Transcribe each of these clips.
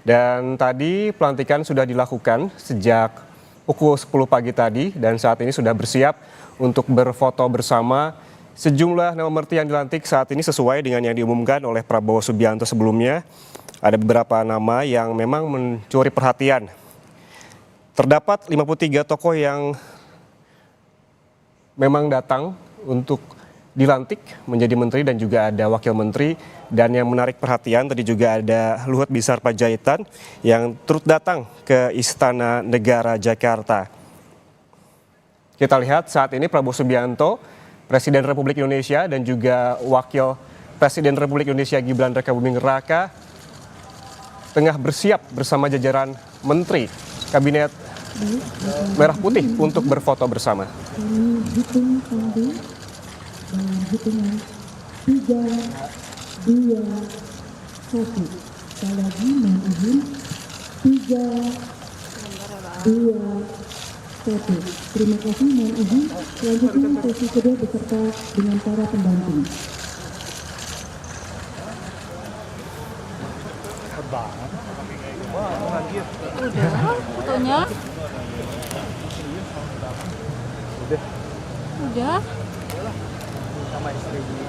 Dan tadi pelantikan sudah dilakukan sejak pukul 10 pagi tadi dan saat ini sudah bersiap untuk berfoto bersama. Sejumlah nama menteri yang dilantik saat ini sesuai dengan yang diumumkan oleh Prabowo Subianto sebelumnya. Ada beberapa nama yang memang mencuri perhatian. Terdapat 53 tokoh yang memang datang untuk dilantik menjadi menteri dan juga ada wakil menteri. Dan yang menarik perhatian tadi juga ada Luhut Binsar Panjaitan yang turut datang ke Istana Negara Jakarta. Kita lihat saat ini Prabowo Subianto, Presiden Republik Indonesia dan juga Wakil Presiden Republik Indonesia Gibran Rakabuming Raka tengah bersiap bersama jajaran Menteri Kabinet Merah Putih untuk berfoto bersama. Hitung sambil hitungan 3, 2, 1. Sekali lagi mohon izin 3, 2, 1. Terima kasih, mohon izin. Selanjutnya sesi kedua beserta dengan para pendamping. Udah, fotonya. Udah. Sama istrinya.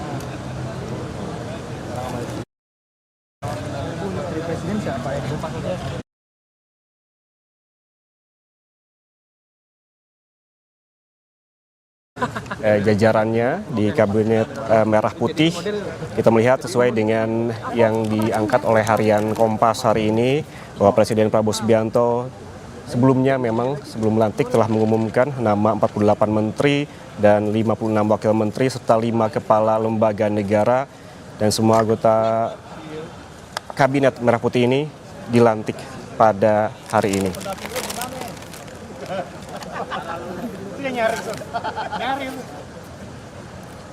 Istri presiden siapa ya? Jajarannya di Kabinet Merah Putih kita melihat sesuai dengan yang diangkat oleh harian Kompas hari ini bahwa Presiden Prabowo Subianto sebelumnya memang sebelum melantik telah mengumumkan nama 48 menteri dan 56 wakil menteri serta 5 kepala lembaga negara dan semua anggota Kabinet Merah Putih ini dilantik pada hari ini.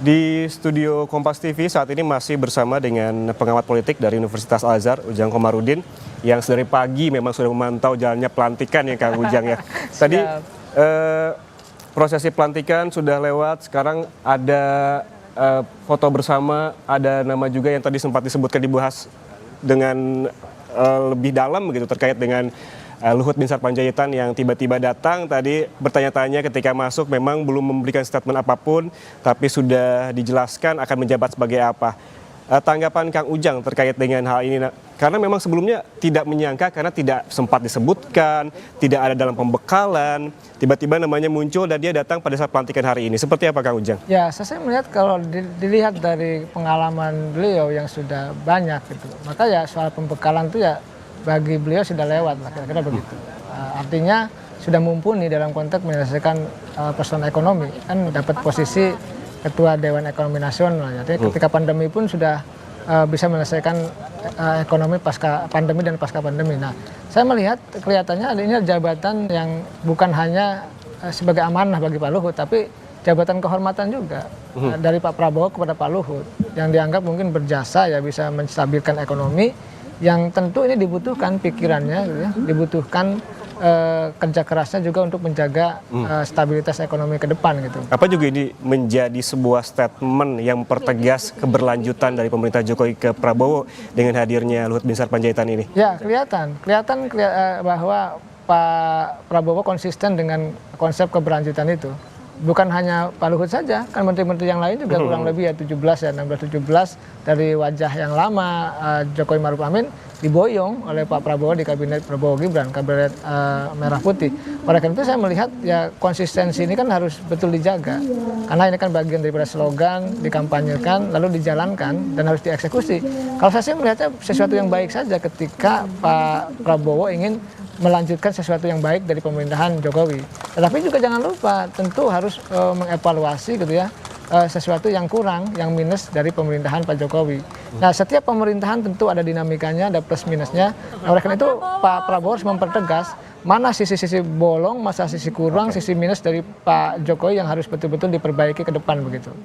Di studio Kompas TV saat ini masih bersama dengan pengamat politik dari Universitas Al-Azhar, Ujang Komarudin, yang sedari pagi memang sudah memantau jalannya pelantikan ya Kang Ujang ya. Tadi prosesi pelantikan sudah lewat, sekarang ada foto bersama, ada nama juga yang tadi sempat disebutkan dibahas dengan lebih dalam begitu terkait dengan Luhut Binsar Panjaitan yang tiba-tiba datang tadi bertanya-tanya ketika masuk memang belum memberikan statement apapun tapi sudah dijelaskan akan menjabat sebagai apa. Tanggapan Kang Ujang terkait dengan hal ini, karena memang sebelumnya tidak menyangka karena tidak sempat disebutkan, tidak ada dalam pembekalan, tiba-tiba namanya muncul dan dia datang pada saat pelantikan hari ini. Seperti apa Kang Ujang? Ya, saya melihat kalau dilihat dari pengalaman beliau yang sudah banyak gitu, maka ya soal pembekalan itu ya bagi beliau sudah lewat lah, kira-kira begitu. Artinya sudah mumpuni dalam konteks menyelesaikan persoalan ekonomi, kan dapat posisi Ketua Dewan Ekonomi Nasional. Jadi ketika pandemi pun sudah bisa menyelesaikan ekonomi pasca pandemi dan pasca pandemi. Nah, saya melihat kelihatannya ini jabatan yang bukan hanya sebagai amanah bagi Pak Luhut, tapi jabatan kehormatan juga dari Pak Prabowo kepada Pak Luhut yang dianggap mungkin berjasa ya bisa menstabilkan ekonomi. Yang tentu ini dibutuhkan pikirannya, gitu ya, dibutuhkan kerja kerasnya juga untuk menjaga stabilitas ekonomi ke depan gitu. Apa juga ini menjadi sebuah statement yang mempertegas keberlanjutan dari pemerintah Jokowi ke Prabowo dengan hadirnya Luhut Binsar Panjaitan ini? Ya kelihatan bahwa Pak Prabowo konsisten dengan konsep keberlanjutan itu. Bukan hanya Pak Luhut saja, kan menteri-menteri yang lain juga kurang lebih ya 16-17 dari wajah yang lama Jokowi Maruf Amin diboyong oleh Pak Prabowo di Kabinet Prabowo Gibran, Kabinet Merah Putih. Oleh karena itu saya melihat ya konsistensi ini kan harus betul dijaga. Karena ini kan bagian daripada slogan, dikampanyekan, lalu dijalankan dan harus dieksekusi. Kalau saya sih melihatnya sesuatu yang baik saja ketika Pak Prabowo ingin melanjutkan sesuatu yang baik dari pemerintahan Jokowi. Tetapi juga jangan lupa tentu harus mengevaluasi gitu ya sesuatu yang kurang, yang minus dari pemerintahan Pak Jokowi. Nah, setiap pemerintahan tentu ada dinamikanya, ada plus minusnya. Nah, oleh karena itu Pak Prabowo harus mempertegas mana sisi-sisi bolong, masa sisi kurang, sisi minus dari Pak Jokowi yang harus betul-betul diperbaiki ke depan begitu.